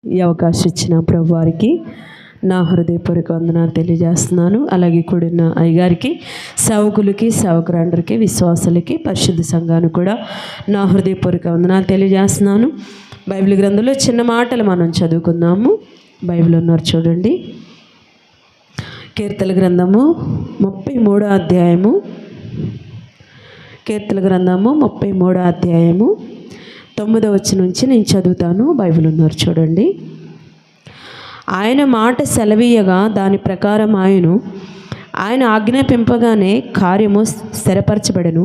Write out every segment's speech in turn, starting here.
ఈ అవకాశం ఇచ్చిన ప్రభు వారికి నా హృదయపూర్వక వందనాలు తెలియజేస్తున్నాను. అలాగే కూడిన అయ్యగారికి, సేవకులకి, సేవకులందరికీ, విశ్వాసులకి, పరిశుద్ధ సంఘానికి కూడా నా హృదయపూర్వక వందనాలు తెలియజేస్తున్నాను. బైబిల్ గ్రంథంలో చిన్న మాటలు మనం చదువుకుందాము. బైబిల్ ఉన్నారు చూడండి. కీర్తన గ్రంథము 33వ అధ్యాయము. కీర్తన గ్రంథము 33వ అధ్యాయము 9వ వచనం నుంచి నేను చదువుతాను. బైబిల్ ఉన్నారు చూడండి. ఆయన మాట సెలవీయగా దాని ప్రకారం ఆయన ఆజ్ఞాపింపగానే కార్యము స్థిరపరచబడెను.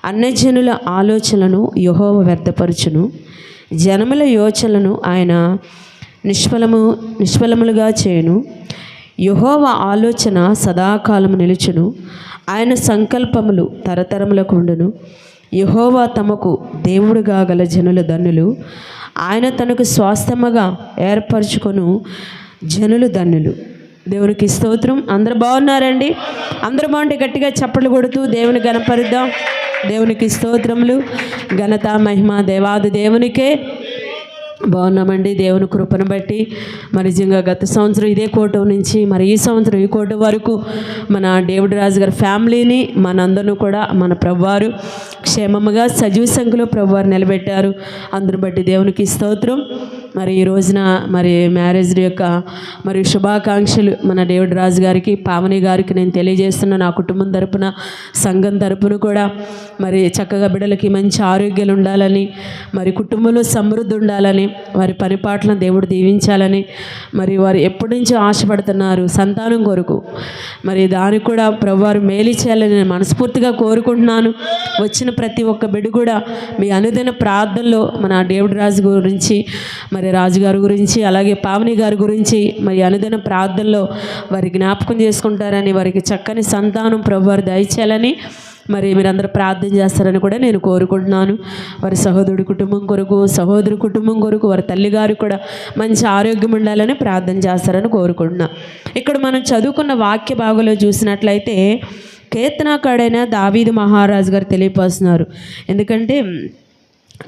అన్యజనుల ఆలోచనలను యెహోవా వ్యర్థపరచును. జనముల యోచనలను ఆయన నిష్ఫలములుగా చేయును. యెహోవా ఆలోచన సదాకాలము నిలుచును. ఆయన సంకల్పములు తరతరములకు ఉండును. యెహోవా తమకు దేవుడుగా గల జనుల ధన్యులు. ఆయన తనకు స్వాస్థ్యముగా ఏర్పరచుకొను జనులు ధన్యులు. దేవునికి స్తోత్రం. అందరు బాగున్నారండి? అందరూ బాగుంటే గట్టిగా చప్పట్లు కొడుతూ దేవుని ఘనపరుద్దాం. దేవునికి స్తోత్రములు, ఘనత, మహిమ దేవాది దేవునికే. బాగున్నామండి. దేవుని కృపను బట్టి మరి నిజంగా గత సంవత్సరం ఇదే కోట నుంచి మరి ఈ సంవత్సరం ఈ కోట వరకు మన డేవిడ్ రాజు గారి ఫ్యామిలీని మనందరూ కూడా మన ప్రభువారు క్షేమముగా సజీవ సంఖ్యలో ప్రభువారు నిలబెట్టారు. అందును బట్టి దేవునికి స్తోత్రం. మరి ఈ రోజున మరి మ్యారేజ్ యొక్క మరి శుభాకాంక్షలు మన డేవిడ్ రాజు గారికి, పావని గారికి నేను తెలియజేస్తున్నా. నా కుటుంబం తరపున, సంఘం తరపున కూడా మరి చక్కగా బిడ్డలకి మంచి ఆరోగ్యాలు ఉండాలని, మరి కుటుంబంలో సమృద్ధి ఉండాలని, వారి పనిపాట్లను దేవుడు దీవించాలని, మరి వారు ఎప్పటి నుంచో ఆశపడుతున్నారు సంతానం కొరకు. మరి దానికి కూడా ప్రభువారు మేలు చేయాలని నేను మనస్ఫూర్తిగా కోరుకుంటున్నాను. వచ్చిన ప్రతి ఒక్క బిడ్డ కూడా మీ అనుదిన ప్రార్థనలో మన డేవిడ్ రాజు గురించి, మరి రాజుగారి గురించి, అలాగే పావని గారి గురించి మరి అనుదిన ప్రార్థనలో వారి జ్ఞాపకం చేసుకుంటారని, వారికి చక్కని సంతానం ప్రభువారు దయచేయాలని మరి మీరందరూ ప్రార్థన చేస్తారని కూడా నేను కోరుకుంటున్నాను. వారి సహోదరుడి కుటుంబం కొరకు, సహోదరు కుటుంబం కొరకు, వారి తల్లిగారు కూడా మంచి ఆరోగ్యం ఉండాలని ప్రార్థన చేస్తారని కోరుకుంటున్నాను. ఇక్కడ మనం చదువుకున్న వాక్య భాగంలో చూసినట్లయితే కీర్తనాకారుడైన దావీదు మహారాజు గారు తెలియపరుస్తున్నారు. ఎందుకంటే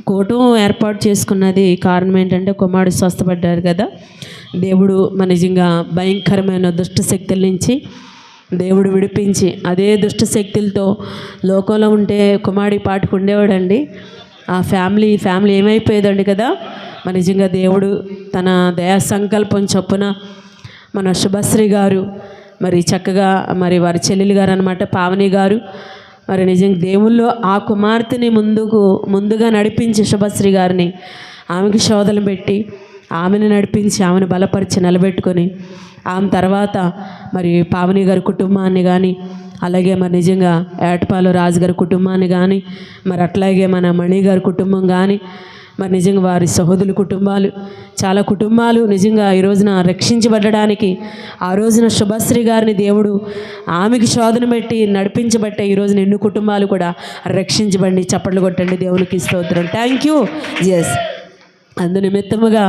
కూటం ఏర్పాటు చేసుకున్నది కారణం ఏంటంటే కుమారుడు స్వస్థపడ్డారు కదా. దేవుడు మన నిజంగా భయంకరమైన దుష్ట శక్తుల నుంచి దేవుడు విడిపించి, అదే దుష్ట శక్తులతో లోకంలో ఉంటే కుమారుడి పాటుకు ఉండేవాడండి. ఆ ఫ్యామిలీ ఏమైపోయేదండి కదా. మన నిజంగా దేవుడు తన దయా సంకల్పం చొప్పున మన శుభశ్రీ గారు మరి చక్కగా మరి వారి చెల్లెలు గారు అనమాట పావని గారు మరి నిజంగా దేవుల్లో ఆ కుమార్తెని ముందుగా నడిపించి శుభశ్రీ గారిని ఆమెకి శోధనలు పెట్టి ఆమెను నడిపించి ఆమెను బలపరిచి నిలబెట్టుకొని ఆమె తర్వాత మరి పావని గారి కుటుంబాన్ని కానీ, అలాగే మరి నిజంగా ఏటపాలు రాజుగారి కుటుంబాన్ని కానీ, మరి అట్లాగే మన మణి గారి కుటుంబం కానీ, మరి నిజంగా వారి సహోదరుల కుటుంబాలు, చాలా కుటుంబాలు నిజంగా ఈ రోజున రక్షించబడడానికి ఆ రోజున శుభశ్రీ గారిని దేవుడు ఆమెకి శోధన పెట్టి నడిపించబట్టే ఈ రోజున ఎన్నో కుటుంబాలు కూడా రక్షించబడి. చప్పట్లు కొట్టండి దేవునికి స్తోత్రం. Thank you. ఎస్, అందు నిమిత్తముగా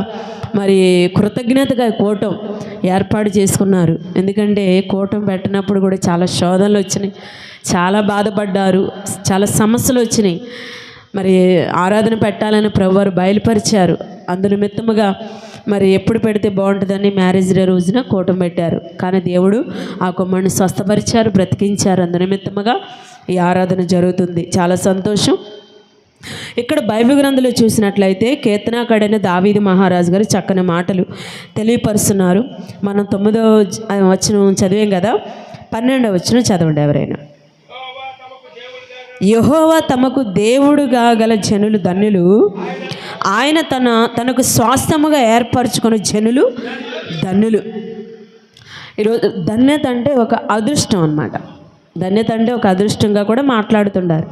మరి కృతజ్ఞతగా కూటం ఏర్పాటు చేసుకున్నారు. ఎందుకంటే కూటం పెట్టినప్పుడు కూడా చాలా శోధనలు వచ్చినాయి, చాలా బాధపడ్డారు, చాలా సమస్యలు వచ్చినాయి. మరి ఆరాధన పెట్టాలని ప్రభువారు బయలుపరిచారు. అందు నిమిత్తముగా మరి ఎప్పుడు పెడితే బాగుంటుందని మ్యారేజ్ డే రోజున కూటం పెట్టారు. కానీ దేవుడు ఆ కుమారుని స్వస్థపరిచారు, బ్రతికించారు. అందు నిమిత్తముగా ఈ ఆరాధన జరుగుతుంది. చాలా సంతోషం. ఇక్కడ బైబిల్ గ్రంథంలో చూసినట్లయితే కీర్తనాకారుడైన దావీదు మహారాజు గారు చక్కని మాటలు తెలియపరుస్తున్నారు. మనం 9వ వచనం చదివాం కదా. 12వ వచనం చదవండి ఎవరైనా. యెహోవా తమకు దేవుడుగా గల జనులు ధన్యులు. ఆయన తనకు స్వాస్థ్యముగా ఏర్పరచుకున్న జనులు ధన్యులు. ఈరోజు ధన్యత అంటే ఒక అదృష్టం అన్నమాట. ధన్యత అంటే ఒక అదృష్టంగా కూడా మాట్లాడుతుంటారు.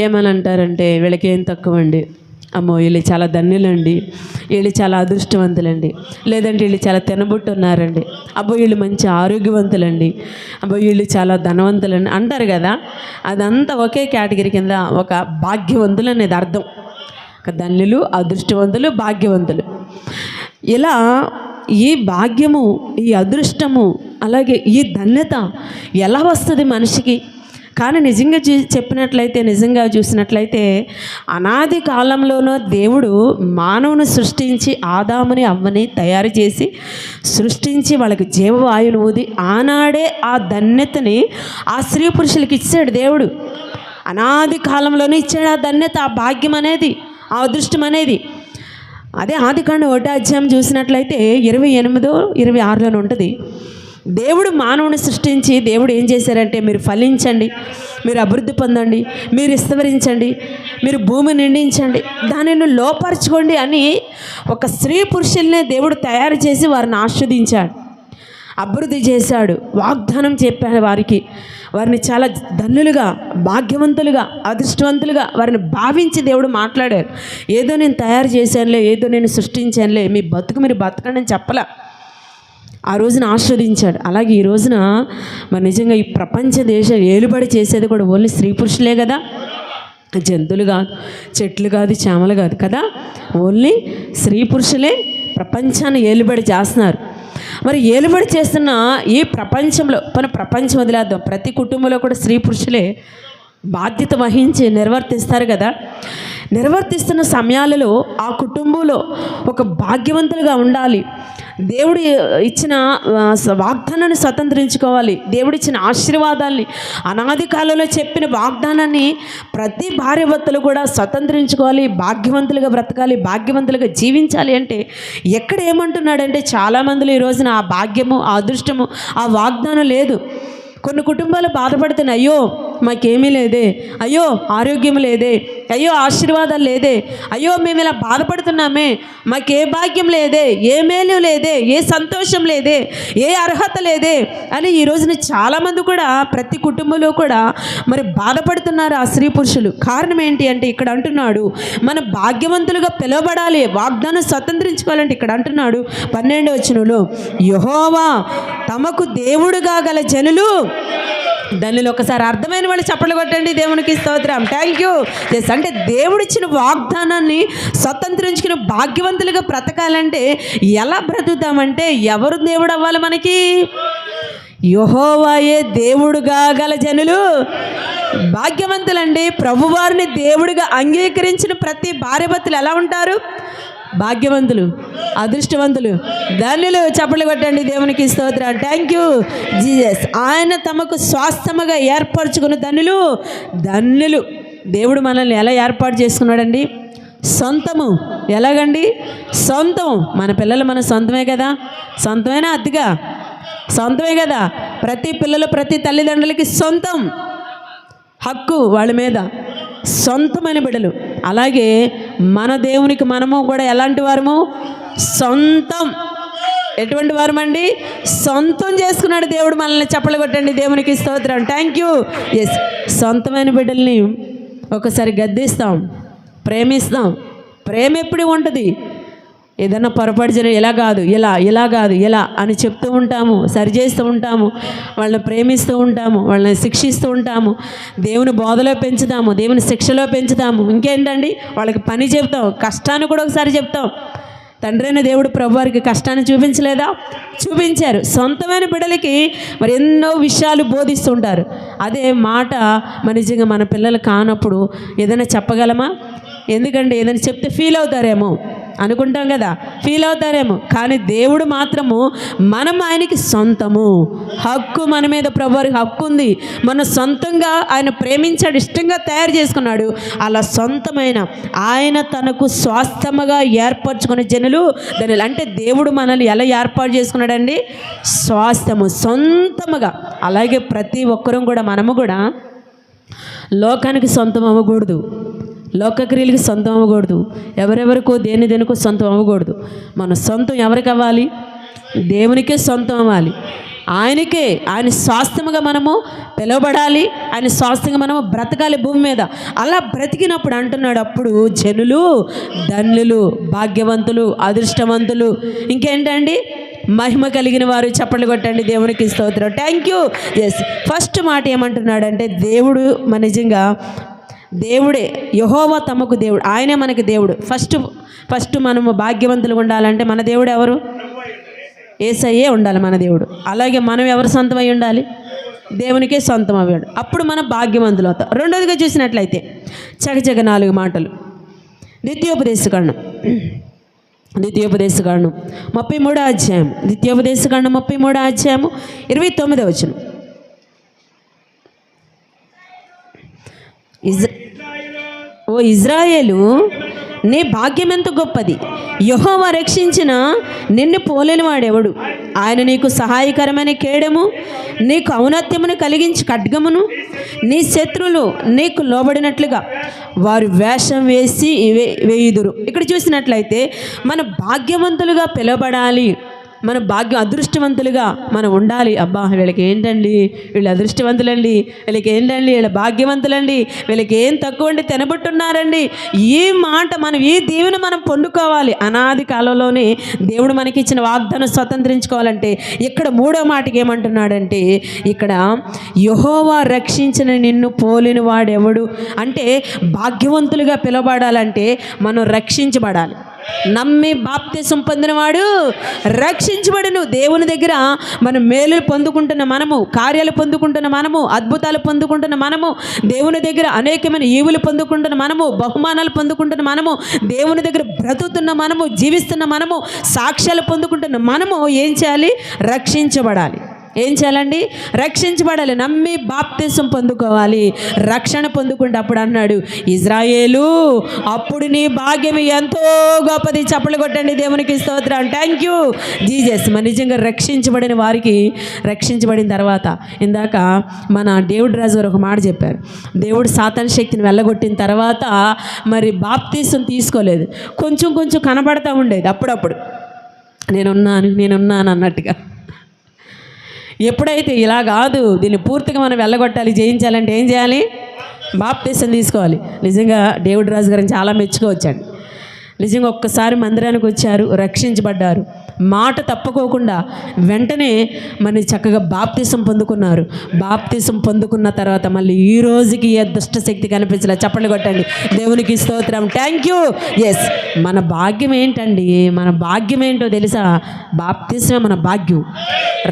ఏమని అంటారంటే వీళ్ళకి ఏం తక్కువ అండి, అమ్మో వీళ్ళు చాలా ధన్యులండి, వీళ్ళు చాలా అదృష్టవంతులండి, లేదంటే వీళ్ళు చాలా తినబుట్టు ఉన్నారండి, అబ్బో వీళ్ళు మంచి ఆరోగ్యవంతులండి, అబ్బో వీళ్ళు చాలా ధనవంతులండి అంటారు కదా. అదంతా ఒకే కేటగిరీ కింద ఒక భాగ్యవంతులు అనేది అర్థం. ఒక ధన్యులు, అదృష్టవంతులు, భాగ్యవంతులు. ఇలా ఈ భాగ్యము, ఈ అదృష్టము, అలాగే ఈ ధన్యత ఎలా వస్తుంది మనిషికి? కానీ నిజంగా నిజంగా చూసినట్లయితే అనాది కాలంలోనూ దేవుడు మానవుని సృష్టించి ఆదాముని అవ్వని తయారు చేసి సృష్టించి వాళ్ళకి జీవవాయువును ఊది ఆనాడే ఆ ధన్యతని ఆ స్త్రీ పురుషులకి ఇచ్చాడు దేవుడు. అనాది కాలంలోనే ఇచ్చాడు ఆ ధన్యత, ఆ భాగ్యం అనేది, ఆ అదృష్టం అనేది. అదే ఆదికాండం 1వ అధ్యాయం చూసినట్లయితే 28, 26 ఉంటుంది. దేవుడు మానవుని సృష్టించి దేవుడు ఏం చేశారంటే, మీరు ఫలించండి, మీరు అభివృద్ధి పొందండి, మీరు విస్తరించండి, మీరు భూమి నిండించండి, దానిని లోపరచుకోండి అని ఒక స్త్రీ పురుషుల్నే దేవుడు తయారు చేసి వారిని ఆస్వాదించాడు, అభివృద్ధి చేశాడు, వాగ్దానం చెప్పాడు వారిని చాలా ధన్యులుగా, భాగ్యవంతులుగా, అదృష్టవంతులుగా వారిని భావించి దేవుడు మాట్లాడారు. ఏదో నేను తయారు చేశానులే, ఏదో నేను సృష్టించానులే, మీ బతుకు మీరు బతకండి అని చెప్పలా, ఆ రోజున ఆస్వాదించాడు. అలాగే ఈ రోజున మరి నిజంగా ఈ ప్రపంచ దేశం ఏలుబడి చేసేది కూడా ఓన్లీ స్త్రీ పురుషులే కదా, జంతువులు కాదు, చెట్లు కాదు, చేమలు కాదు కదా, ఓన్లీ స్త్రీ పురుషులే ప్రపంచాన్ని ఏలుబడి చేస్తున్నారు. మరి ఏలుబడి చేస్తున్న ఈ ప్రపంచంలో ప్రపంచం వదిలేద్దాం, ప్రతి కుటుంబంలో కూడా స్త్రీ పురుషులే బాధ్యత వహించి నిర్వర్తిస్తారు కదా. నిర్వర్తిస్తున్న సమయాలలో ఆ కుటుంబంలో ఒక భాగ్యవంతులుగా ఉండాలి, దేవుడు ఇచ్చిన వాగ్దానాన్ని స్వతంత్రించుకోవాలి, దేవుడిచ్చిన ఆశీర్వాదాన్ని, అనాది కాలంలో చెప్పిన వాగ్దానాన్ని ప్రతి భార్యాభర్తలు కూడా స్వతంత్రించుకోవాలి, భాగ్యవంతులుగా బ్రతకాలి, భాగ్యవంతులుగా జీవించాలి. అంటే ఎక్కడ ఏమంటున్నాడంటే చాలామందిలో ఈ రోజున ఆ భాగ్యము, ఆ అదృష్టము, ఆ వాగ్దానం లేదు. కొన్ని కుటుంబాలు బాధపడుతున్నాయి, అయ్యో మాకేమీ లేదే, అయ్యో ఆరోగ్యం లేదే, అయ్యో ఆశీర్వాదాలు లేదే, అయ్యో మేము ఇలా బాధపడుతున్నామే, మాకే భాగ్యం లేదే, ఏ మేలు లేదే, ఏ సంతోషం లేదే, ఏ అర్హత లేదే అని ఈ రోజున చాలామంది కూడా ప్రతి కుటుంబంలో కూడా మరి బాధపడుతున్నారు ఆ స్త్రీ పురుషులు. కారణం ఏంటి అంటే ఇక్కడ అంటున్నాడు, మన భాగ్యవంతులుగా పిలువబడాలి, వాగ్దానం స్వతంత్రించుకోవాలంటే ఇక్కడ అంటున్నాడు 12వ వచనంలో, యెహోవా తమకు దేవుడుగా గల జనులు దానిలో ఒకసారి అర్థమైన వాళ్ళు చప్పట్లు కొట్టండి, దేవునికి స్తోత్రం, థ్యాంక్ యూ. అంటే దేవుడిచ్చిన వాగ్దానాన్ని స్వతంత్రించుకుని భాగ్యవంతులుగా బ్రతకాలంటే ఎలా బ్రతుకుతామంటే, ఎవరు దేవుడు అవ్వాలి మనకి? యెహోవాయే దేవుడుగా గల జనులు భాగ్యవంతులండి. ప్రభువారిని దేవుడిగా అంగీకరించిన ప్రతి భార్యాభర్తలు ఎలా ఉంటారు? భాగ్యవంతులు, అదృష్టవంతులు, ధన్యులు. చప్పట్లు కొట్టండి, దేవునికి స్తోత్రం, థ్యాంక్ యూ జీసస్. ఆయన తమకు స్వాస్థ్యముగా ఏర్పరచుకున్న ధన్యులు. దేవుడు మనల్ని ఎలా ఏర్పాటు చేసుకున్నాడండి? సొంతము. ఎలాగండి? సొంతం. మన పిల్లలు మన సొంతమే కదా, సొంతమేనా అతిగా? సొంతమే కదా. ప్రతి పిల్లలు ప్రతి తల్లిదండ్రులకి సొంతం, హక్కు వాళ్ళ మీద, సొంతమైన బిడ్డలు. అలాగే మన దేవునికి మనము కూడా ఎలాంటి వారము? సొంతం. ఎటువంటి వారమండి? సొంతం చేసుకున్నాడు దేవుడు మనల్ని. చప్పలు కొట్టండి, దేవునికి స్తోత్రం, థ్యాంక్ యూ. ఎస్, సొంతమైన బిడ్డల్ని ఒకసారి గద్దిస్తాం, ప్రేమిస్తాం. ప్రేమ ఎప్పుడు ఉంటుంది? ఏదన్నా పొరపాటు జరిగి ఇలా కాదు, ఇలా కాదు, ఇలా అని చెప్తూ ఉంటాము, సరిచేస్తూ ఉంటాము, వాళ్ళని ప్రేమిస్తూ ఉంటాము, వాళ్ళని శిక్షిస్తూ ఉంటాము, దేవుని బోధలో పెంచుతాము, దేవుని శిక్షలో పెంచుతాము. ఇంకేంటండి, వాళ్ళకి పని చెప్తాం, కష్టాన్ని కూడా ఒకసారి చెప్తాం. తండ్రి అయిన దేవుడు ప్రభువారికి కష్టాన్ని చూపించలేదా? చూపించారు. సొంతమైన బిడ్డలకి మరి ఎన్నో విషయాలు బోధిస్తుంటారు. అదే మాట మరి నిజంగా మన పిల్లలు కానప్పుడు ఏదైనా చెప్పగలమా? ఎందుకంటే ఏదైనా చెప్తే ఫీల్ అవుతారేమో అనుకుంటాం కదా, ఫీల్ అవుతారేమో. కానీ దేవుడు మాత్రము మనం ఆయనకి సొంతము, హక్కు మన మీద. ప్రభువారికి హక్కు ఉంది. మన సొంతంగా ఆయన ప్రేమించాడు, ఇష్టంగా తయారు చేసుకున్నాడు. అలా సొంతమైన ఆయన తనకు స్వాస్థ్యముగా ఏర్పరచుకునే జనులు ధన్యులు. అంటే దేవుడు మనల్ని ఎలా ఏర్పాటు చేసుకున్నాడండి? స్వాస్థ్యము, సొంతముగా. అలాగే ప్రతి ఒక్కరూ కూడా మనము కూడా లోకానికి సొంతం అవ్వకూడదు, లోకక్రియలకి సొంతం అవ్వకూడదు, ఎవరెవరికో దేనికో సొంతం అవ్వకూడదు. మన సొంతం ఎవరికి అవ్వాలి? దేవునికే సొంతం అవ్వాలి, ఆయనకే. ఆయన స్వాస్థ్యముగా మనము పిలువబడాలి, ఆయన స్వాస్థ్యంగా మనము బ్రతకాలి భూమి మీద. అలా బ్రతికినప్పుడు అంటున్నాడు, అప్పుడు జనులు ధన్యులు, భాగ్యవంతులు, అదృష్టవంతులు, ఇంకేంటండి? మహిమ కలిగిన వారు. చప్పట్లు కొట్టండి, దేవునికి స్తోత్రం, థ్యాంక్ యూ. ఎస్, ఫస్ట్ మాట ఏమంటున్నాడంటే, దేవుడు మన నిజంగా దేవుడే, యెహోవా తమకు దేవుడు, ఆయనే మనకి దేవుడు. ఫస్ట్ మనము భాగ్యవంతులుగా ఉండాలంటే మన దేవుడు ఎవరు? యేసయ్యే ఉండాలి మన దేవుడు. అలాగే మనం ఎవరు సొంతమై ఉండాలి? దేవునికే సొంతం అవ్వాడు. అప్పుడు మనం భాగ్యవంతులు అవుతాం. రెండోదిగా చూసినట్లయితే చకచక 4 మాటలు. ద్వితీయోపదేశకాండం 33వ అధ్యాయం. ద్వితీయోపదేశకాండం 33వ అధ్యాయము 29వ వచనం. ఓ ఇజ్రాయేలు, నీ భాగ్యం ఎంత గొప్పది! యెహోవా రక్షించిన నిన్ను పోలేని వాడెవడు? ఆయన నీకు సహాయకరమైన కేడము, నీకు ఔన్నత్యమును కలిగించి ఖడ్గమును, నీ శత్రువులు నీకు లోబడినట్లుగా వారు వేషం వేయుదురు. ఇక్కడ చూసినట్లయితే మన భాగ్యవంతులుగా పిలవబడాలి, మన అదృష్టవంతులుగా మనం ఉండాలి. అబ్బా వీళ్ళకి ఏంటండి, వీళ్ళు అదృష్టవంతులండి, వీళ్ళకి ఏంటండి, వీళ్ళ భాగ్యవంతులండి, వీళ్ళకి ఏం తక్కువ అండి, తినబట్టున్నారండి. ఈ మాట ఈ దీవెన మనం పొందుకోవాలి. అనాది కాలంలోనే దేవుడు మనకిచ్చిన వాగ్దానం స్వతంత్రించుకోవాలంటే ఇక్కడ 3వ మాటకి ఏమంటున్నాడంటే, ఇక్కడ యెహోవా రక్షించిన నిన్ను పోలిన వాడెవడు అంటే, భాగ్యవంతులుగా పిలవబడాలంటే మనం రక్షించబడాలి. నమ్మి బాప్తిసం పొందినవాడు రక్షించబడును. దేవుని దగ్గర మనం మేలు పొందుకుంటున్న మనము, కార్యాలు పొందుకుంటున్న మనము, అద్భుతాలు పొందుకుంటున్న మనము, దేవుని దగ్గర అనేకమైన ఈవులు పొందుకుంటున్న మనము, బహుమానాలు పొందుకుంటున్న మనము, దేవుని దగ్గర బ్రతుకుతున్న మనము, జీవిస్తున్న మనము, సాక్ష్యాలు పొందుకుంటున్న మనము ఏం చేయాలి? రక్షించబడాలి. ఏం చేయాలండి? రక్షించబడాలి. నమ్మి బాప్తిసం పొందుకోవాలి, రక్షణ పొందుకుంటే. అప్పుడు అన్నాడు, ఇజ్రాయేలు, అప్పుడు నీ భాగ్యం ఎంతో గొప్పది. చప్పలు కొట్టండి, దేవునికి స్తోత్రం. Thank you Jesus. మరి నిజంగా రక్షించబడిన వారికి, రక్షించబడిన తర్వాత ఇందాక మన డేవిడ్ రాజు గారు ఒక మాట చెప్పారు. దేవుడు సాతాను శక్తిని వెళ్ళగొట్టిన తర్వాత మరి బాప్తిసం తీసుకోలేదు, కొంచెం కనబడతా ఉండేది అప్పుడప్పుడు, నేనున్నాను అన్నట్టుగా. ఎప్పుడైతే ఇలా కాదు, దీన్ని పూర్తిగా మనం వెళ్ళగొట్టాలి, జయించాలంటే ఏం చేయాలి? బాప్తిసం తీసుకోవాలి. నిజంగా డేవిడ్ రాజు గారిని చాలా మెచ్చుకోవచ్చండి. నిజంగా ఒక్కసారి మందిరానికి వచ్చారు, రక్షించబడ్డారు, మాట తప్పుకోకుండా వెంటనే మరి చక్కగా బాప్తిసం పొందుకున్నారు. బాప్తిసం పొందుకున్న తర్వాత మళ్ళీ ఈ రోజుకి ఏ దుష్ట శక్తి కనిపించలే. చప్పట్లు కొట్టండి, దేవునికి స్తోత్రం. Thank you. ఎస్, మన భాగ్యం ఏంటండి? మన భాగ్యం ఏంటో తెలుసా? బాప్తిసమే మన భాగ్యం.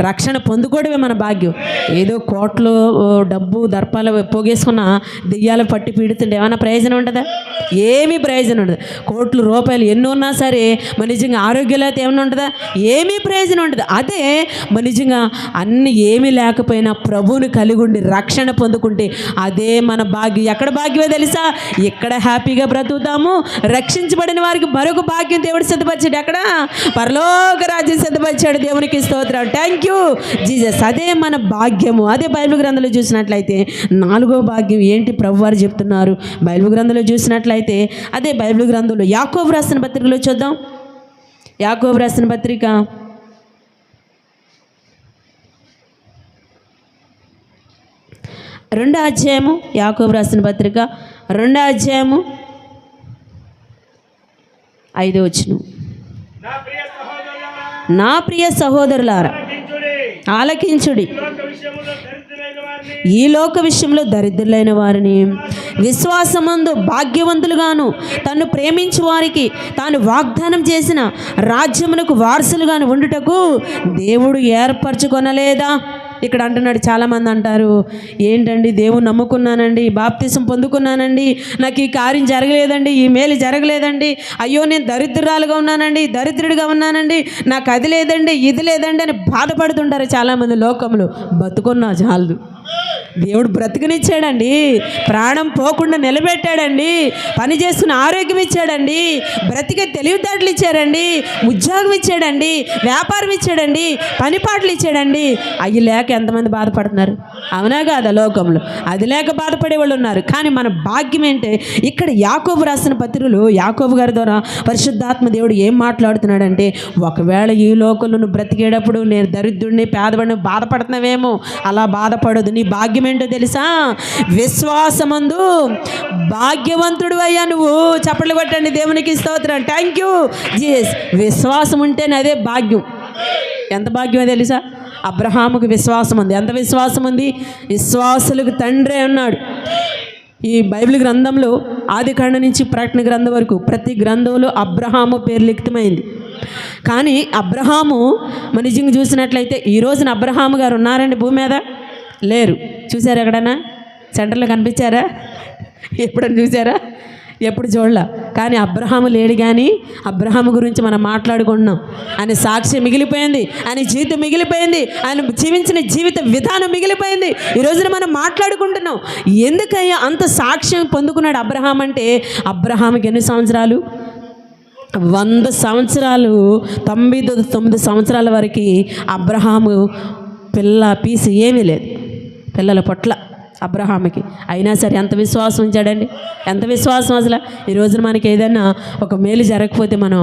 రక్షణ పొందుకోవడమే మన భాగ్యం. ఏదో కోట్లు డబ్బు దర్పాలు పోగేసుకున్న దెయ్యాలు పట్టి పీడుతుంటే ఏమైనా ప్రయోజనం ఉంటుందా? ఏమీ ప్రయోజనం ఉండదు. కోట్లు రూపాయలు ఎన్ని ఉన్నా సరే మన నిజంగా ఆరోగ్యం లేకపోతే ఏమైనా ఉంటుందా? ఏమీ ప్రయోజనం ఉండదు. అదే మన నిజంగా అన్ని ఏమీ లేకపోయినా ప్రభువుని కలిగి ఉండి రక్షణ పొందుకుంటే అదే మన భాగ్యం. ఎక్కడ భాగ్యమో తెలుసా? ఇక్కడ హ్యాపీగా బ్రతుకుతాము. రక్షించబడిన వారికి మరొక భాగ్యం దేవుడు సిద్ధపరిచాడు. అక్కడ పరలోక రాజ్యం సిద్ధపరిచాడు. దేవునికి స్తోత్రం. Thank you Jesus. అదే మన భాగ్యము. అదే బైబిల్ గ్రంథంలో చూసినట్లయితే 4వ భాగ్యం ఏంటి ప్రభు వారు చెప్తున్నారు. బైబిల్ గ్రంథంలో చూసినట్లయితే అదే బైబిల్ గ్రంథంలో యాకోబు రాసిన పత్రికలో చూద్దాం. యాకోబు రాసిన పత్రిక 2వ అధ్యాయము. యాకోబు రాసిన పత్రిక 2వ అధ్యాయము 5వ వచనం. నా ప్రియ సహోదరులారా, ఆలకించుడి. ఈ లోక విషయంలో దరిద్రులైన వారిని విశ్వాసమందు భాగ్యవంతులుగాను, తను ప్రేమించు వారికి తాను వాగ్దానం చేసిన రాజ్యమునకు వారసులుగాను ఉండుటకు దేవుడు ఏర్పరచుకొనలేదా? ఇక్కడ అంటున్నాడు. చాలామంది అంటారు, ఏంటండి దేవుని నమ్ముకున్నానండి, బాప్తిసం పొందుకున్నానండి, నాకు ఈ కార్యం జరగలేదండి, ఈ మేలు జరగలేదండి, అయ్యో నేను దరిద్రురాలుగా ఉన్నానండి, దరిద్రుడిగా ఉన్నానండి, నాకు అది లేదండి, ఇది లేదండి అని బాధపడుతుంటారు చాలామంది లోకంలో. బతుకున్నా చాలు, దేవుడు బ్రతికనిచ్చాడండి, ప్రాణం పోకుండా నిలబెట్టాడండి, పని చేసుకుని ఆరోగ్యం ఇచ్చాడండి, బ్రతికే తెలివితేటలు ఇచ్చాడండి, ఉద్యోగం ఇచ్చాడండి, వ్యాపారం ఇచ్చాడండి, పని పాటలు ఇచ్చాడండి. అవి లేక ఎంతమంది బాధపడుతున్నారు? అవునా కాదా? లోకంలో అది లేక బాధపడే వాళ్ళు ఉన్నారు. కానీ మన భాగ్యం ఏంటి? ఇక్కడ యాకోబు రాసిన పత్రికలో యాకోబు గారి ద్వారా పరిశుద్ధాత్మ దేవుడు ఏం మాట్లాడుతున్నాడంటే, ఒకవేళ ఈ లోకంలో నువ్వు బ్రతికేటప్పుడు నేను దరిద్రుడిని, పేదవాడిని బాధపడుతున్నావేమో, అలా బాధపడదు. నీ భాగ్యం ఏంటో తెలుసా? విశ్వాసమందు భాగ్యవంతుడు అయ్యా నువ్వు. చప్పట్లు కొట్టండి, దేవునికి స్తోత్రం. Thank you Jesus. విశ్వాసం ఉంటేనే అదే భాగ్యం. ఎంత భాగ్యమో తెలుసా? అబ్రహాముకు విశ్వాసం ఉంది. ఎంత విశ్వాసం ఉంది? విశ్వాసులకు తండ్రి అన్నాడు. ఈ బైబిల్ గ్రంథంలో ఆదికాండం నుంచి ప్రకటన గ్రంథం వరకు ప్రతి గ్రంథంలో అబ్రహాము పేరు లిఖితమైంది. కానీ అబ్రహాము మన నిజంగా చూసినట్లయితే ఈ రోజున అబ్రహాము గారు ఉన్నారండి భూమి మీద? లేరు. చూసారా ఎక్కడన్నా సెంటర్లో కనిపించారా? ఎప్పుడన్నా చూసారా? ఎప్పుడు చూడలా. కానీ అబ్రహాము లేడు. కానీ అబ్రహాము గురించి మనం మాట్లాడుకుంటున్నాం. ఆయన సాక్ష్యం మిగిలిపోయింది, ఆయన జీవితం మిగిలిపోయింది, ఆయన జీవించిన జీవిత విధానం మిగిలిపోయింది. ఈ రోజున మనం మాట్లాడుకుంటున్నాం. ఎందుకయ్యా అంత సాక్ష్యం పొందుకున్నాడు అబ్రహాం అంటే? అబ్రహాముకి ఎన్ని సంవత్సరాలు? 100 సంవత్సరాలు, 99 సంవత్సరాల వరకు అబ్రహాము పిల్ల పీసు ఏమీ లేదు, పిల్లల పొట్ల అబ్రహాముకి. అయినా సరే ఎంత విశ్వాసం ఉంచాడండి, ఎంత విశ్వాసం అసలు. ఈ రోజున మనకి ఏదైనా ఒక మేలు జరగకపోతే మనం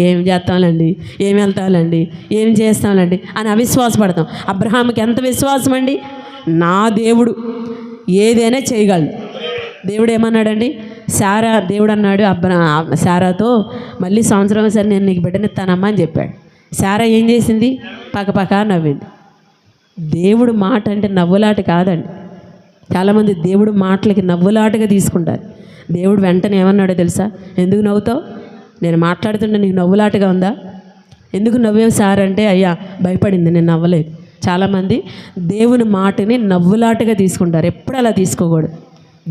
ఏం చేస్తాంలేండి, ఏం వెళ్తాంలేండి, ఏం చేస్తాంలేండి అని అవిశ్వాసపడతాం. అబ్రహాముకి ఎంత విశ్వాసం అండి. నా దేవుడు ఏదైనా చేయగలడు. దేవుడు ఏమన్నాడండి? దేవుడు అన్నాడు శారాతో, మళ్ళీ సంవత్సరం సరే నేను నీకు బిడ్డనిస్తానమ్మా అని చెప్పాడు. శారా ఏం చేసింది? పక్కపక్క నవ్వింది. దేవుడు మాట అంటే నవ్వులాట కాదండి. చాలామంది దేవుడు మాటలకి నవ్వులాటగా తీసుకుంటారు. దేవుడు వెంటనే ఏమన్నాడో తెలుసా? ఎందుకు నవ్వుతావు? నేను మాట్లాడుతుంటే నీకు నవ్వులాటగా ఉందా? ఎందుకు నవ్వేవు సార్ అంటే, అయ్యా భయపడింది, నేను నవ్వలేదు. చాలామంది దేవుని మాటని నవ్వులాటగా తీసుకుంటారు. ఎప్పుడు అలా తీసుకోకూడదు.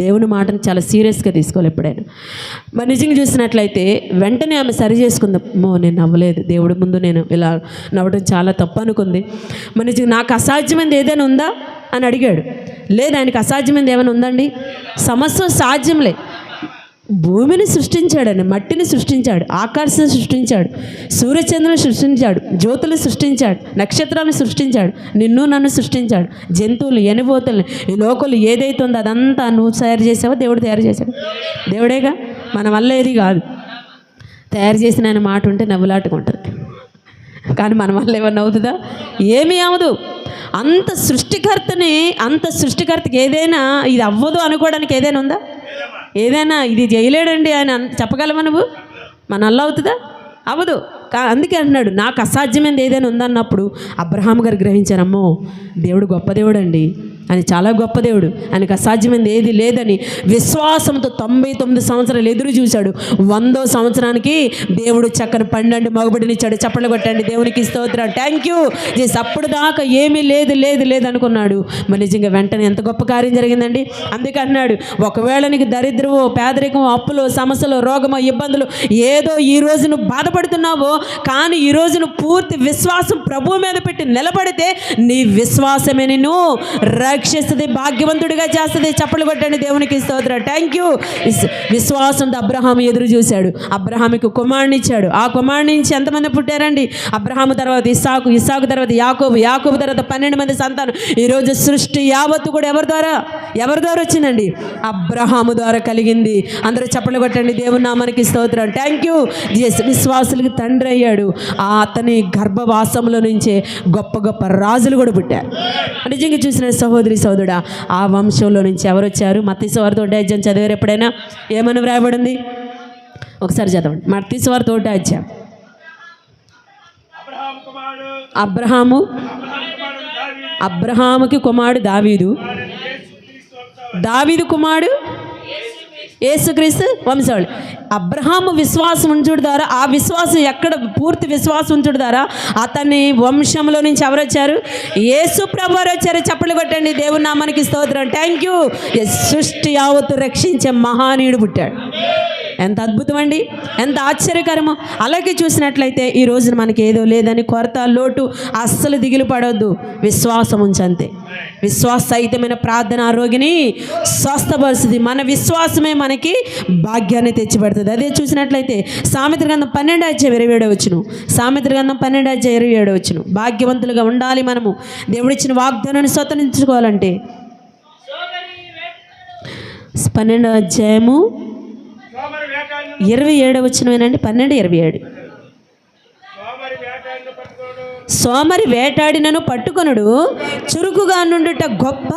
దేవుని మాటని చాలా సీరియస్గా తీసుకోవాలి ఎప్పుడైనా. మరి నిజంగా చూసినట్లయితే వెంటనే ఆమె సరి చేసుకుందాం. నేను నవ్వలేదు, దేవుడి ముందు నేను ఇలా నవ్వడం చాలా తప్పు అనుకుంది. మరి నిజంగా నాకు అసాధ్యమైనది ఏదైనా ఉందా అని అడిగాడు. లేదు, ఆయనకి అసాధ్యమైనది ఏమైనా ఉందండి? సమస్తం సాధ్యంలే. భూమిని సృష్టించాడండి, మట్టిని సృష్టించాడు, ఆకాశాన్ని సృష్టించాడు, సూర్యచంద్రుని సృష్టించాడు, జ్యోతులు సృష్టించాడు, నక్షత్రాలను సృష్టించాడు, నిన్ను నన్ను సృష్టించాడు, జంతువులు, ఎనుబోతుల్ని, ఈ లోకలు ఏదైతే ఉందో అదంతా నువ్వు తయారు చేసావో దేవుడు తయారు చేశాడు. దేవుడేగా, మన వల్ల ఏది కాదు. తయారు చేసిన ఆయన మాట ఉంటే నవ్వులాటగా ఉంటుంది. కానీ మన వల్ల ఏమన్నా అవుతుందా? ఏమీ అవ్వదు. అంత సృష్టికర్తకి ఏదైనా ఇది అవ్వదు అనుకోవడానికి ఏదైనా ఉందా? ఏదైనా ఇది చేయలేడండి ఆయన చెప్పగలవా నువ్వు? మన వల్ల అవుతుందా? అవ్వదు. అందుకే అంటున్నాడు, నాకు అసాధ్యమైనది ఏదైనా ఉందన్నప్పుడు అబ్రహాం గారు గ్రహించారమ్మో, దేవుడు గొప్ప దేవుడు అండి, ఆయన చాలా గొప్ప దేవుడు, ఆయనకు అసాధ్యమైనది ఏది లేదని విశ్వాసంతో 99 సంవత్సరాలు ఎదురు చూశాడు. 100వ సంవత్సరానికి దేవుడు చక్కని 12 మగబిడ్డనిచ్చాడు. చప్పట్లు కొట్టండి, దేవునికి స్తోత్రం. థ్యాంక్ యూ చేసి. అప్పుడు దాకా ఏమీ లేదు అనుకున్నాడు. మరి నిజంగా వెంటనే ఎంత గొప్ప కార్యం జరిగిందండి. అందుకే అన్నాడు, ఒకవేళ నీకు దరిద్రమో, పేదరికమో, అప్పులు, సమస్యలు, రోగమో, ఇబ్బందులు ఏదో ఈ రోజు నువ్వు బాధపడుతున్నావో, కానీ ఈ రోజు నువ్వు పూర్తి విశ్వాసం ప్రభు మీద పెట్టి నిలబడితే నీ విశ్వాసమే నిన్ను రక్షిస్తుంది, భాగ్యవంతుడిగా చేస్తుంది. చప్పట్లు కొట్టండి, దేవునికి స్తోత్రం. Thank you. విశ్వాసంతో అబ్రహాము ఎదురు చూశాడు. అబ్రహాముకి కుమారుని ఇచ్చాడు. ఆ కుమారుని నుంచి ఎంతమంది పుట్టారండి? అబ్రహాము తర్వాత ఇస్సాకు తర్వాత యాకోబు తర్వాత 12 మంది సంతానం. ఈరోజు సృష్టి యావత్తు కూడా ఎవరి ద్వారా వచ్చిందండి? అబ్రహాము ద్వారా కలిగింది. అందరూ చప్పట్లు కొట్టండి, దేవుని నామానికి స్తోత్రం. Thank you. విశ్వాసులకి తండ్రి అయ్యాడు. అతని గర్భవాసంలో నుంచే గొప్ప గొప్ప రాజులు కూడా పుట్టారు. నిజంగా చూసిన సహోదరి సోదరుడా, ఆ వంశంలో నుంచి ఎవరు వచ్చారు? మత్తయి సువార్త 1వ అధ్యాయం చదివారు ఎప్పుడైనా? ఏమని వ్రాయబడింది? ఒకసారి చదవండి. మత్తయి సువార్త 1వ అధ్యాయం. అబ్రహాముకి కుమారుడు దావీదు కుమారుడు యేసుక్రీస్తు వంశావళి. అబ్రహాము విశ్వాసం ఉంచుడు ద్వారా, ఆ విశ్వాసం ఎక్కడ పూర్తి విశ్వాసం ఉంచుడు ద్వారా అతని వంశంలో నుంచి ఎవరు వచ్చారు? యేసు ప్రభు వారు వచ్చారు. చప్పట్లు కొట్టండి, దేవుని నామానికి స్తోత్రం. Thank you. సృష్టి యావత్తు రక్షించే మహానీయుడు పుట్టాడు. ఎంత అద్భుతం అండి, ఎంత ఆశ్చర్యకరమో. అలాగే చూసినట్లయితే ఈ రోజున మనకి ఏదో లేదని కొరత, లోటు అస్సలు దిగులు పడవద్దు. విశ్వాసం ఉంచంతే. విశ్వాసహితమైన ప్రార్థన ఆరోగ్యని స్వస్థపరుస్తుంది. మన విశ్వాసమే మనకి భాగ్యాన్ని తెచ్చిపెడుతుంది. అదే చూసినట్లయితే సామెతల గ్రంథం 12వ అధ్యాయం 27వ వచనం. సామెతల గ్రంథం 12వ అధ్యాయం 27వ వచనం. భాగ్యవంతులుగా ఉండాలి మనము. దేవుడిచ్చిన వాగ్దానాన్ని స్వతంత్రించుకోవాలంటే 12వ అధ్యాయము 27వ వచనమేనండి. 12:27. సోమరి వేటాడినను పట్టుకొనుడు, చురుకుగా నుండుట గొప్ప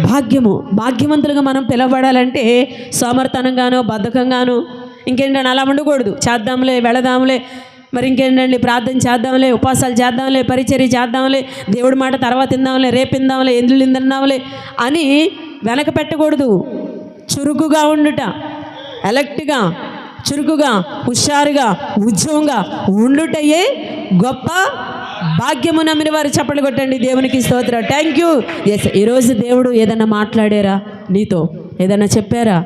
భాగ్యము. భాగ్యవంతులుగా మనం పిలవబడాలంటే సోమరితనంగానో, బద్ధకంగానో, ఇంకేంటంటే అలా ఉండకూడదు. చేద్దాంలే, వెళదాంలే, మరి ఇంకేంటండి, ప్రార్థన చేద్దాంలే, ఉపవాసాలు చేద్దాంలే, పరిచర్య చేద్దాంలే, దేవుడి మాట తర్వాత తిందాంలే, రేపు తిందాంలే, ఎందులు తిందాంలే అని వెనక పెట్టకూడదు. చురుకుగా ఉండుట, అలర్ట్గా, చురుకుగా, హుషారుగా, ఉద్యోగంగా ఉండుటయే గొప్ప భాగ్యము నమ్మిన వారు చప్పట్లు కొట్టండి. దేవునికి స్తోత్రం. Thank you. ఎస్, ఈరోజు దేవుడు ఏదన్నా మాట్లాడారా నీతో? ఏదన్నా చెప్పారా?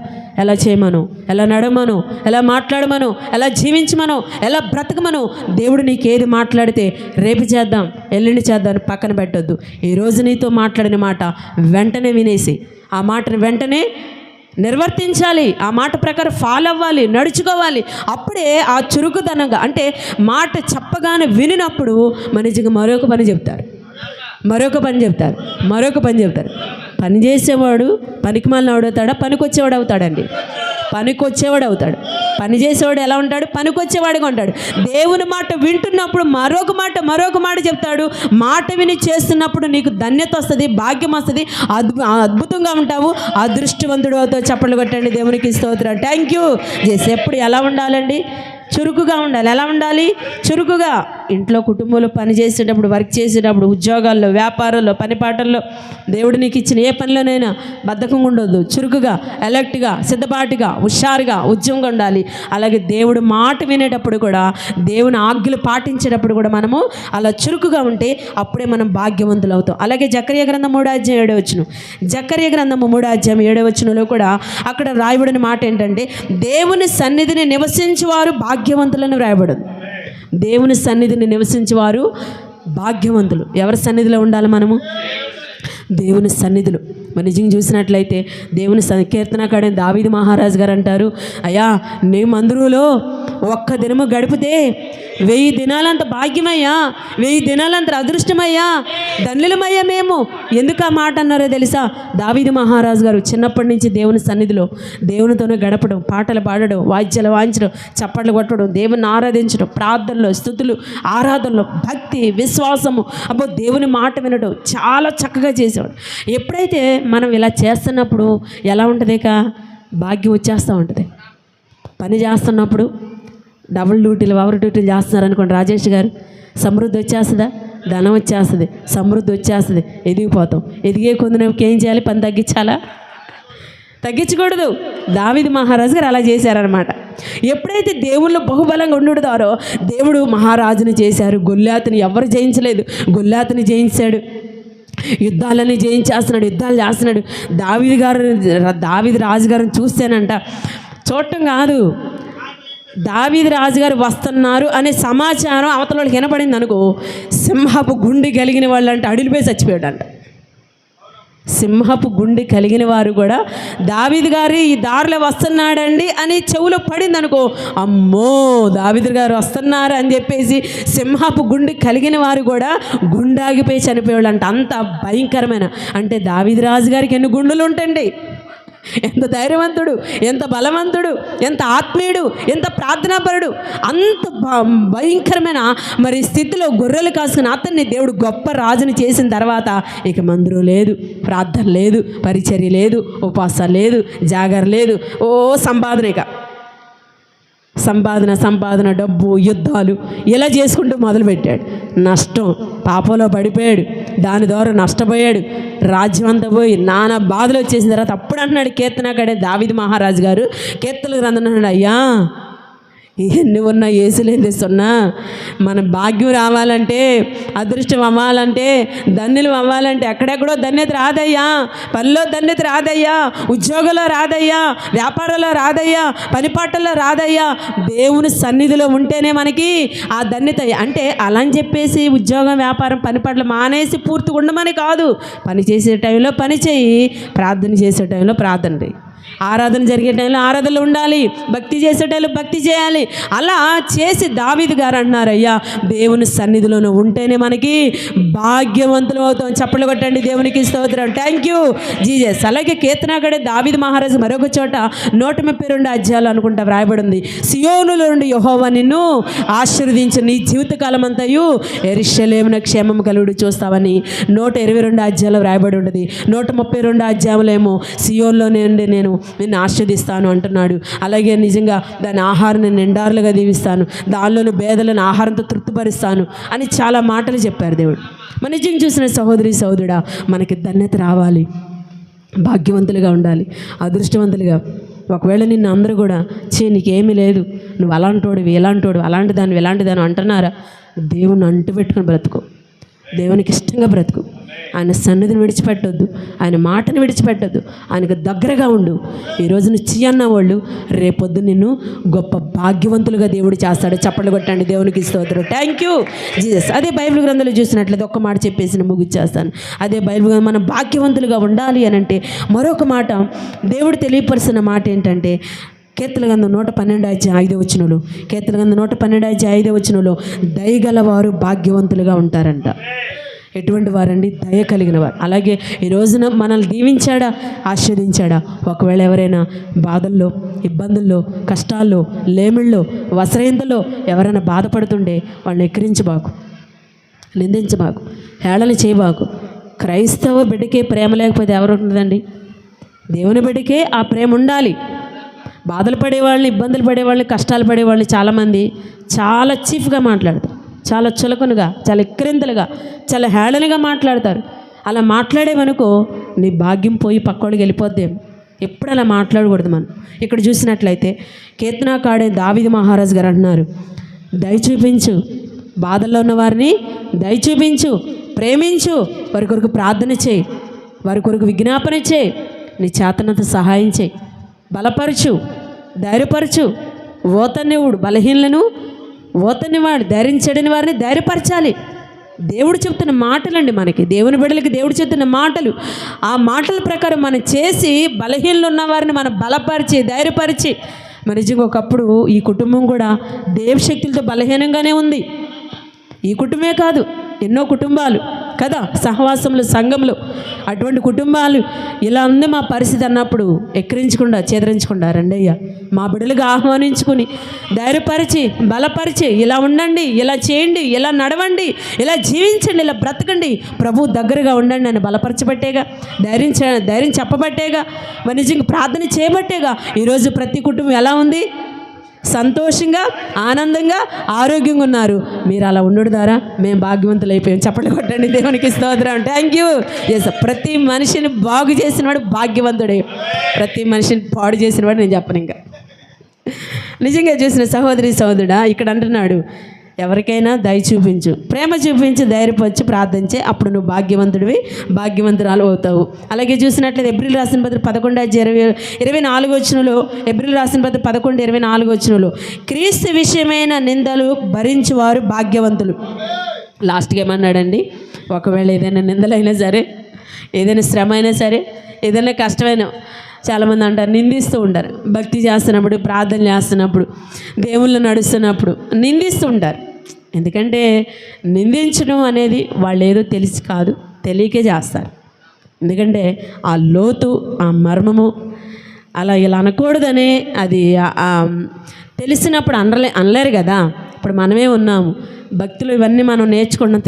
ఎలా చేయమను, ఎలా నడమను, ఎలా మాట్లాడమను, ఎలా జీవించమను, ఎలా బ్రతకమను. దేవుడు నీకు ఏది మాట్లాడితే రేపు చేద్దాం, ఎల్లుండి చేద్దాం పక్కన పెట్టొద్దు. ఈరోజు నీతో మాట్లాడిన మాట వెంటనే వినేసి ఆ మాటను వెంటనే నిర్వర్తించాలి. ఆ మాట ప్రకారం ఫాలో అవ్వాలి, నడుచుకోవాలి. అప్పుడే ఆ చురుకుదనంగా, అంటే మాట చెప్పగానే వినినప్పుడు మనిషికి మరొక పని చెప్తారు. పని చేసేవాడు పనికిమాలిన అవుతాడా? పనికొచ్చేవాడు అవుతాడండి. పనికొచ్చేవాడు అవుతాడు. పని చేసేవాడు ఎలా ఉంటాడు? పనికొచ్చేవాడుగా ఉంటాడు. దేవుని మాట వింటున్నప్పుడు మరొక మాట చెప్తాడు. మాట విని చేస్తున్నప్పుడు నీకు ధన్యత వస్తుంది, భాగ్యం వస్తుంది, అద్భుతంగా ఉంటావు, అదృష్టవంతుడు అవుతావు. చప్పట్లు కొట్టండి. దేవునికి స్తోత్రం. Thank you. ఎప్పుడు ఎలా ఉండాలండి? చురుకుగా ఉండాలి. ఎలా ఉండాలి? చురుకుగా. ఇంట్లో కుటుంబంలో పని చేసేటప్పుడు, వర్క్ చేసేటప్పుడు, ఉద్యోగాల్లో, వ్యాపారాల్లో, పనిపాటల్లో, దేవుడు నీకు ఇచ్చిన ఏ పనిలోనైనా బద్ధకంగా ఉండొద్దు. చురుకుగా, అలర్ట్గా, సిద్ధపాటుగా, హుషారుగా, ఉద్యమంగా ఉండాలి. అలాగే దేవుడు మాట వినేటప్పుడు కూడా, దేవుని ఆజ్ఞలు పాటించేటప్పుడు కూడా మనము అలా చురుకుగా ఉంటే అప్పుడే మనం భాగ్యవంతులు అవుతాం. అలాగే జకర్యా గ్రంథం 3:7 జకర్యా గ్రంథము 3:7 కూడా అక్కడ రాయబడిన మాట ఏంటంటే, దేవుని సన్నిధిని నివసించేవారు భాగ్యవంతులను రాయబడదు. దేవుని సన్నిధిని నివసించేవారు భాగ్యవంతులు. ఎవరి సన్నిధిలో ఉండాలి మనము? దేవుని సన్నిధిలో. మన నిజంగా చూసినట్లయితే దేవుని కీర్తనకాడైన దావీదు మహారాజు గారు అంటారు, అయ్యా నీ మందిరంలో ఒక్క దినము గడిపితే 1000 దినాలంత భాగ్యమయ్యా, 1000 దినాలంత అదృష్టమయ్యా, ధన్యులమయ్యా మేము. ఎందుకు ఆ మాట అన్నారో తెలుసా? దావీదు మహారాజు గారు చిన్నప్పటి నుంచి దేవుని సన్నిధిలో దేవునితోనే గడపడం, పాటలు పాడడం, వాయిద్యాలు వాయించడం, చప్పట్లు కొట్టడం, దేవుని ఆరాధించడం, ప్రార్థనలో, స్తుతులు, ఆరాధనలో భక్తి, విశ్వాసము, దేవుని మాట వినడం చాలా చక్కగా చేసేవాడు. ఎప్పుడైతే మనం ఇలా చేస్తున్నప్పుడు ఎలా ఉంటుంది? భాగ్యం వచ్చేస్తూ ఉంటుంది. పని చేస్తున్నప్పుడు డబుల్ డ్యూటీలు, ఓవర్ డ్యూటీలు చేస్తున్నారనుకోండి రాజేష్ గారు, సమృద్ధి వచ్చేస్తుందా? ధనం వచ్చేస్తుంది, సమృద్ధి వచ్చేస్తుంది, ఎదిగిపోతాం. ఎదిగే కొందరికి ఏం చేయాలి? పని తగ్గించకూడదు. దావీదు మహారాజు గారు అలా చేశారనమాట. ఎప్పుడైతే దేవుళ్ళు బహుబలంగా ఉండుతారో దేవుడు మహారాజుని చేశారు. గొల్యాతుని ఎవరు జయించలేదు, గొల్యాతుని జయించాడు. యుద్ధాలు చేస్తున్నాడు. దావీదు రాజుగారిని చూస్తేనంట, చూడటం కాదు, దావీదు రాజుగారు వస్తున్నారు అనే సమాచారం అవతల వాళ్ళకి వినపడింది అనుకో, సింహపు గుండె కలిగిన వాళ్ళు అంటే అడిలిపోయి చచ్చిపోయాడంట. సింహపు గుండె కలిగిన వారు కూడా దావీదు గారు ఈ దారిలో వస్తున్నాడండి అని చెవులో పడింది అనుకో, అమ్మో దావీదు గారు వస్తున్నారు అని చెప్పేసి సింహపు గుండె కలిగిన వారు కూడా గుండాగిపోయి చనిపోయాడు అంట. అంత భయంకరమైన, అంటే దావీదు రాజు గారికి ఎన్ని గుండెలు ఉంటాయండి? ఎంత ధైర్యవంతుడు, ఎంత బలవంతుడు, ఎంత ఆత్మీయుడు, ఎంత ప్రార్థనాపరుడు. అంత భయంకరమైన మరి స్థితిలో గొర్రెలు కాసుకుని అతన్ని దేవుడు గొప్ప రాజుని చేసిన తర్వాత ఇక మందిరం లేదు, ప్రార్థన లేదు, పరిచర్య లేదు, ఉపవాసాలు లేదు, జాగర లేదు, సంపాదన, డబ్బు, యుద్ధాలు ఇలా చేసుకుంటూ మొదలుపెట్టాడు. నష్టం, పాపంలో పడిపోయాడు, దాని ద్వారా నష్టపోయాడు, రాజ్యం అంతా పోయి నానా బాధలు వచ్చేసిన తర్వాత అప్పుడు అంటున్నాడు కీర్తనకాడే దావీదు మహారాజు గారు కీర్తనల గ్రంథం అన్నాడు, అయ్యా ఎన్ని ఉన్నా ఏసులేం తెస్తున్నా, మన భాగ్యం రావాలంటే, అదృష్టం అవ్వాలంటే, ధన్యులు అవ్వాలంటే ఎక్కడెక్కడో ధన్యత రాదయ్యా, పనిలో ధన్యత రాదయ్యా, ఉద్యోగంలో రాదయ్యా, వ్యాపారంలో రాదయ్యా, పనిపాటల్లో రాదయ్యా, దేవుని సన్నిధిలో ఉంటేనే మనకి ఆ ధన్యత. అంటే అలా అని చెప్పేసి ఉద్యోగం, వ్యాపారం, పనిపాటలు మానేసి పూర్తిగా ఉండమని కాదు. పని చేసే టైంలో పని చేయి, ప్రార్థన చేసే టైంలో ప్రార్థన చేయి, ఆరాధన జరిగే టైంలో ఆరాధనలు ఉండాలి, భక్తి చేసే టైంలో భక్తి చేయాలి. అలా చేసి దావీదు గారు అన్నారు, అయ్యా దేవుని సన్నిధిలోనే ఉంటేనే మనకి భాగ్యవంతులు అవుతాం. చప్పట్లు కొట్టండి. దేవునికి స్తోత్రం. Thank you Jesus. అలాగే కీర్తనకాడే దావీదు మహారాజు మరొక చోట 132 అనుకుంటా వ్రాయబడి ఉంది, సియోనులో నుండి యెహోవా నిన్ను ఆశీర్వదించి నీ జీవితకాలం అంతయు యెరూషలేమున క్షేమం కలుగుడు చూస్తావని 122 వ్రాయబడి ఉంటుంది. 132 సియోన్లో నుండి నేను నిన్ను ఆశీర్వదిస్తాను అంటున్నాడు. అలాగే నిజంగా దాని ఆహారాన్ని నిండారులుగా దీవిస్తాను, దానిలోని భేదలను ఆహారంతో తృప్తిపరుస్తాను అని చాలా మాటలు చెప్పారు దేవుడు. మన నిజంగా చూసిన సహోదరుడా, మనకి ధన్యత రావాలి, భాగ్యవంతులుగా ఉండాలి, అదృష్టవంతులుగా ఒకవేళ నిన్ను అందరూ కూడా నీకేమీ లేదు, నువ్వు అలాంటోడివి ఇలాంటోడు అలాంటి దాన్ని ఇలాంటి దాన్ని అంటున్నారా, దేవుని అంటు పెట్టుకుని బ్రతుకు, దేవునికి ఇష్టంగా బ్రతుకు. ఆయన సన్నిధిని విడిచిపెట్టొద్దు, ఆయన మాటను విడిచిపెట్టొద్దు, ఆయనకు దగ్గరగా ఉండు. ఈరోజు నువ్వు అన్న వాళ్ళు రేపొద్దు నిన్ను గొప్ప భాగ్యవంతులుగా దేవుడు చేస్తాడు. చప్పట్లు కొట్టండి, దేవునికి స్తోత్రం. Thank you Jesus. అదే బైబిల్ గ్రంథంలో చూసినట్లయితే ఒక్క మాట చెప్పేసి ముగిచ్చేస్తాను. అదే బైబిల్ మనం భాగ్యవంతులుగా ఉండాలి అని అంటే మరొక మాట దేవుడు తెలియపరిచిన మాట ఏంటంటే, కీర్తన గ్రంథం 112:5 కీర్తన గ్రంథం 112:5 దయగలవారు భాగ్యవంతులుగా ఉంటారంట. ఎటువంటి వారండి? దయ కలిగిన వారు. అలాగే ఈ రోజున మనల్ని దీవించాడా, ఆశీర్వదించాడా? ఒకవేళ ఎవరైనా బాధల్లో, ఇబ్బందుల్లో, కష్టాల్లో, లేమిళ్ళలో, వసరయంతలో ఎవరైనా బాధపడుతుంటే వాళ్ళని ఎక్కిరించబాకు, నిందించబాకు, హేళన చేయబాకు. క్రైస్తవ బిడ్డకే ప్రేమ లేకపోతే ఎవరు ఉంటుందండి? దేవుని బిడ్డకే ఆ ప్రేమ ఉండాలి. బాధలు పడేవాళ్ళని, ఇబ్బందులు పడేవాళ్ళని, కష్టాలు పడేవాళ్ళని చాలామంది చాలా చీఫ్గా మాట్లాడతారు, చాలా చులకనగా, చాలా ఎక్కిరింతలుగా, చాలా హేళనగా మాట్లాడతారు. అలా మాట్లాడేవనుకో నీ భాగ్యం పోయి పక్కోడికి వెళ్ళిపోద్దేమో. ఎప్పుడు అలా మాట్లాడకూడదు మనం. ఇక్కడ చూసినట్లయితే కీర్తనాకారుడైన దావీదు మహారాజు గారు అంటున్నారు, దయ చూపించు, బాధల్లో ఉన్న వారిని దయ చూపించు, ప్రేమించు, వారి కొరకు ప్రార్థన చేయి, వారి కొరకు విజ్ఞాపన చేయి, నీ చేతనంత సహాయం చేయి, బలపరచు, ధైర్యపరచు, ఓతనివుడు బలహీనలను ఓతనివాడు, ధైర్యించడని వారిని ధైర్యపరచాలి. దేవుడు చెప్తున్న మాటలండి మనకి, దేవుని బిడ్డలకి దేవుడు చెప్తున్న మాటలు. ఆ మాటల ప్రకారం మనం చేసి బలహీనలు ఉన్న వారిని మనం బలపరిచి, ధైర్యపరిచి, మరి నిజంగా ఒకప్పుడు ఈ కుటుంబం కూడా దేవశక్తులతో బలహీనంగానే ఉంది. ఈ కుటుంబమే కాదు, ఎన్నో కుటుంబాలు కదా సహవాసంలో, సంఘంలో. అటువంటి కుటుంబాలు ఇలా ఉంది మా పరిస్థితి అన్నప్పుడు ఎక్కిరించకుండా, చేదరించకుండా రండయ్యా మా బిడ్డలుగా ఆహ్వానించుకుని ధైర్యపరిచి, బలపరిచి, ఇలా ఉండండి, ఇలా చేయండి, ఇలా నడవండి, ఇలా జీవించండి, ఇలా బ్రతకండి, ప్రభు దగ్గరగా ఉండండి అని బలపరచబట్టేగా, ధైర్యం చెప్పబట్టేగా, మరి నిజంగా ప్రార్థన చేయబట్టేగా ఈరోజు ప్రతి కుటుంబం ఎలా ఉంది? సంతోషంగా, ఆనందంగా, ఆరోగ్యంగా ఉన్నారు. మీరు అలా ఉండడు ద్వారా మేము భాగ్యవంతులు అయిపోయాం. చప్పట్లు కొట్టండి, దేవునికి స్తోత్రం. Thank you. ఎస్, ప్రతి మనిషిని బాగు చేసినవాడు భాగ్యవంతుడే, ప్రతి మనిషిని పాడు చేసినవాడు నేను చెప్పను. ఇంకా నిజంగా చూసిన సహోదరి సహోదరుడా, ఇక్కడ అంటున్నాడు, ఎవరికైనా దయ చూపించు, ప్రేమ చూపించి, ధైర్యపరిచి ప్రార్థించే, అప్పుడు నువ్వు భాగ్యవంతుడివి, భాగ్యవంతురాలు అవుతావు. అలాగే చూసినట్లయితే ఏప్రిల్ రాసిన పత్రిక 11:24 ఏప్రిల్ రాసిన పత్రిక 11:24 క్రీస్తు విషయమైన నిందలు భరించువారు భాగ్యవంతులు. లాస్ట్గా ఏమన్నాడండి? ఒకవేళ ఏదైనా నిందలైనా సరే, ఏదైనా శ్రమ అయినా సరే, ఏదైనా కష్టమైనా, చాలామంది అంటారు నిందిస్తూ ఉంటారు. భక్తి చేస్తున్నప్పుడు, ప్రార్థన చేస్తున్నప్పుడు, దేవుళ్ళు నడుస్తున్నప్పుడు నిందిస్తూ ఉంటారు. ఎందుకంటే నిందించడం అనేది వాళ్ళు ఏదో తెలిసి కాదు, తెలియకే చేస్తారు. ఎందుకంటే ఆ లోతు, ఆ మర్మము, అలా ఇలా అనకూడదనే అది తెలిసినప్పుడు అనలేరు కదా. ఇప్పుడు మనమే ఉన్నాము, భక్తులు ఇవన్నీ మనం నేర్చుకున్నాం,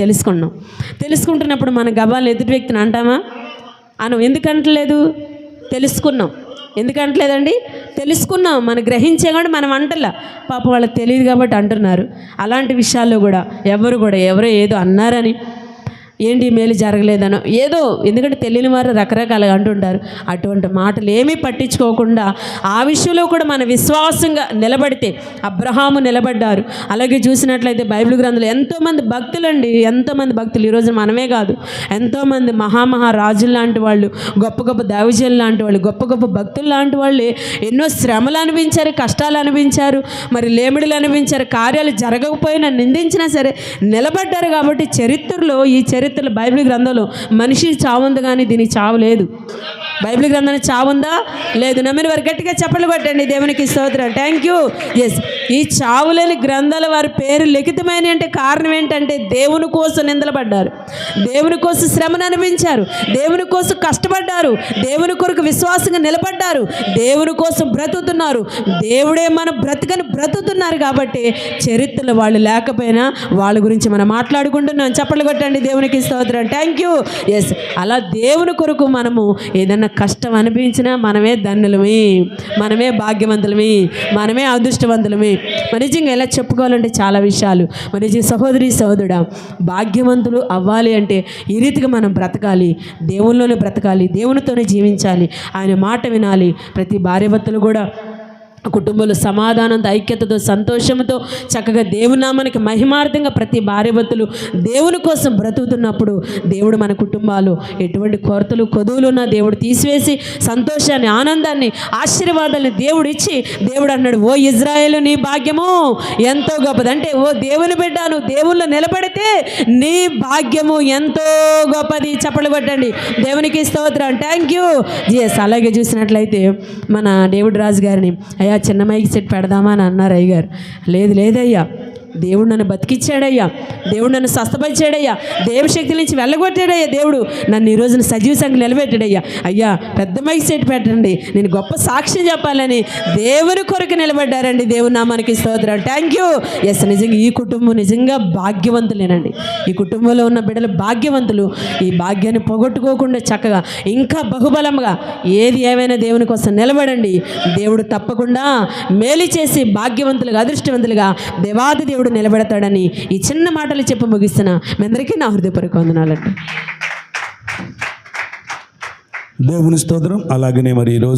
తెలుసుకుంటున్నప్పుడు మన గబాలు ఎదుటి వ్యక్తిని అంటామా? ఎందుకంటలేదు? తెలుసుకున్నాం. ఎందుకంటలేదండి? తెలుసుకున్నాం, మనం గ్రహించే కానీ మనం అంటలా. పాపం వాళ్ళకి తెలియదు కాబట్టి అంటున్నారు. అలాంటి విషయాల్లో కూడా ఎవరో ఏదో అన్నారని, ఏంటి మేలు జరగలేదనో ఏదో, ఎందుకంటే తెలియని వారు రకరకాలుగా అంటుంటారు. అటువంటి మాటలు ఏమీ పట్టించుకోకుండా ఆ విషయంలో కూడా మన విశ్వాసంగా నిలబడితే అబ్రహాము నిలబడ్డారు. అలాగే చూసినట్లయితే బైబిల్ గ్రంథంలో ఎంతోమంది భక్తులండి, ఎంతోమంది భక్తులు, ఈరోజు మనమే కాదు, ఎంతోమంది మహారాజులు లాంటి వాళ్ళు, గొప్ప గొప్ప దైవజనులు లాంటి వాళ్ళు, గొప్ప గొప్ప భక్తులు లాంటి వాళ్ళు ఎన్నో శ్రమలు అనిపించారు, కష్టాలు అనిపించారు, మరి లేమిడులు అనిపించారు, కార్యాలు జరగకపోయినా నిందించినా సరే నిలబడ్డారు. కాబట్టి చరిత్రలో, ఈ చరిత్రలో బైబిల్ గ్రంథంలో మనిషి చావుంది కానీ దీనికి చావు లేదు. బైబిల్ గ్రంథానికి చావుందా? లేదు. నమ్మిన వారు గట్టిగా చప్పట్లు కొట్టండి, దేవునికి స్తోత్రం. Thank you. ఎస్, ఈ చావులేని గ్రంథాల వారి పేరు లిఖితమైన అంటే కారణం ఏంటంటే దేవుని కోసం నిందలపడ్డారు, దేవుని కోసం శ్రమను అనిపించారు, దేవుని కోసం కష్టపడ్డారు, దేవుని కొరకు విశ్వాసంగా నిలబడ్డారు, దేవుని కోసం బ్రతుకుతున్నారు. దేవుడే మన బ్రతుకుతున్నారు. కాబట్టి చరిత్రలో వాళ్ళు లేకపోయినా వాళ్ళ గురించి మనం మాట్లాడుకుంటున్నాం. చప్పట్లు కొట్టండి, దేవునికి స్తోత్రం. Thank you. ఎస్, అలా దేవుని కొరకు మనము ఏదన్నా కష్టం అనిపించినా మనమే ధన్యులమే, మనమే భాగ్యవంతులమే, మనమే అదృష్టవంతులమే. మరి నిజంగా ఎలా చెప్పుకోవాలంటే చాలా విషయాలు. మరి నిజంగా సహోదరి సహోదరుడా, భాగ్యవంతులు అవ్వాలి అంటే ఈ రీతిగా మనం బ్రతకాలి, దేవుల్లోనే బ్రతకాలి, దేవునితోనే జీవించాలి, ఆయన మాట వినాలి. ప్రతి భార్యాభర్తలు కూడా కుటుంబంలో సమాధానంతో, ఐక్యతతో, సంతోషంతో చక్కగా దేవుని నామానికి మహిమార్థంగా ప్రతి భార్యాభర్తలు దేవుని కోసం బ్రతుకుతున్నప్పుడు దేవుడు మన కుటుంబాలు ఎటువంటి కొరతలు కొదువులు ఉన్నా దేవుడు తీసివేసి సంతోషాన్ని, ఆనందాన్ని, ఆశీర్వాదాన్ని దేవుడు ఇచ్చి దేవుడు అన్నాడు, ఓ ఇజ్రాయేలు నీ భాగ్యము ఎంతో గొప్పది. అంటే ఓ దేవుని బిడ్డ, నువ్వు దేవుళ్ళు నిలబడితే నీ భాగ్యము ఎంతో గొప్పది. చప్పట్లు కొట్టండి, దేవునికి స్తోత్రం. Thank you GS. అలాగే చూసినట్లయితే మన డేవిడ్ రాజు గారిని, అయ్యా చిన్న మైక్ సెట్ పెడదామా అని అన్నారు అయ్యగారు. లేదయ్యా, దేవుడు నన్ను బతికిచ్చాడయ్యా, దేవుడు నన్ను స్వస్థపరిచాడయ్యా, దేవశక్తి నుంచి వెళ్ళగొట్టాడయ్యా, దేవుడు నన్ను ఈ రోజున సజీవ సంఖ్య నిలబెట్టాడయ్యా. అయ్యా పెద్ద మైక్ సెట్ పెట్టండి, నేను గొప్ప సాక్ష్యం చెప్పాలని దేవుని కొరకు నిలబడ్డారండి. దేవుని నామానికి స్తోత్రం. Thank you. ఎస్, నిజంగా ఈ కుటుంబం నిజంగా భాగ్యవంతులేనండి. ఈ కుటుంబంలో ఉన్న బిడ్డలు భాగ్యవంతులు. ఈ భాగ్యాన్ని పోగొట్టుకోకుండా చక్కగా ఇంకా బహుబలంగా ఏది ఏమైనా దేవుని కోసం నిలబడండి. దేవుడు తప్పకుండా మేలు చేసి భాగ్యవంతులుగా, అదృష్టవంతులుగా దేవాది దేవుడు నిలబెడతాడని ఈ చిన్న మాటలు చెప్పి ముగిస్తున్నా. మీ అందరికీ నా హృదయపూర్వక వందనాలండి. దేవుని స్తోత్రం. అలాగనే మరి ఈరోజు